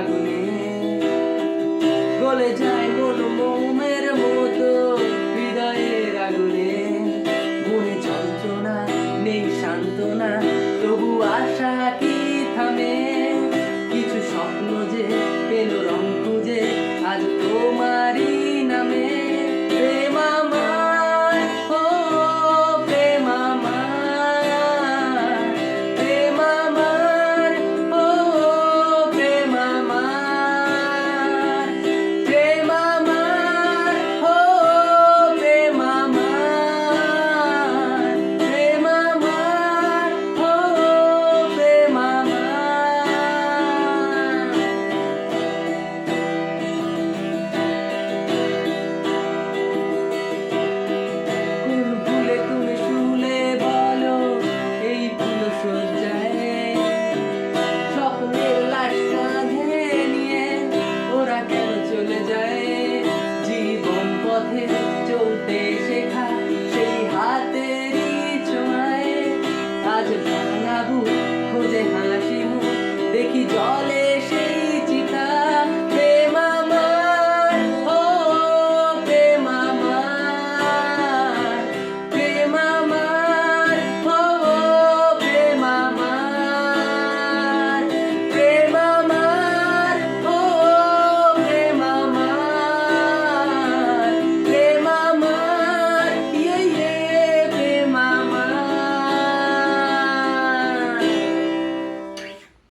আগুনে গলে যায় মন মোমের মতো হৃদয়ের আগুনে মনে যন্ত্রণা নেই সান্ত্বনা তবু আশা কি থামে কিছু স্বপ্ন যে পেল রং খুঁজে আজ তোমারই নামে প্রেম আমার ও প্রেম আমার প্রেম আমার ও প্রেম আমার প্রেম আমার ও প্রেম আমার প্রেম আমার ও প্রেম আমার কোন ভুলে তুমি শুলে বলো এই ফুল সজ্জায় স্বপ্নের লাশ কাঁধে নিয়ে ওরা কেন চলে যায় জীবন পথে চলতে শেখা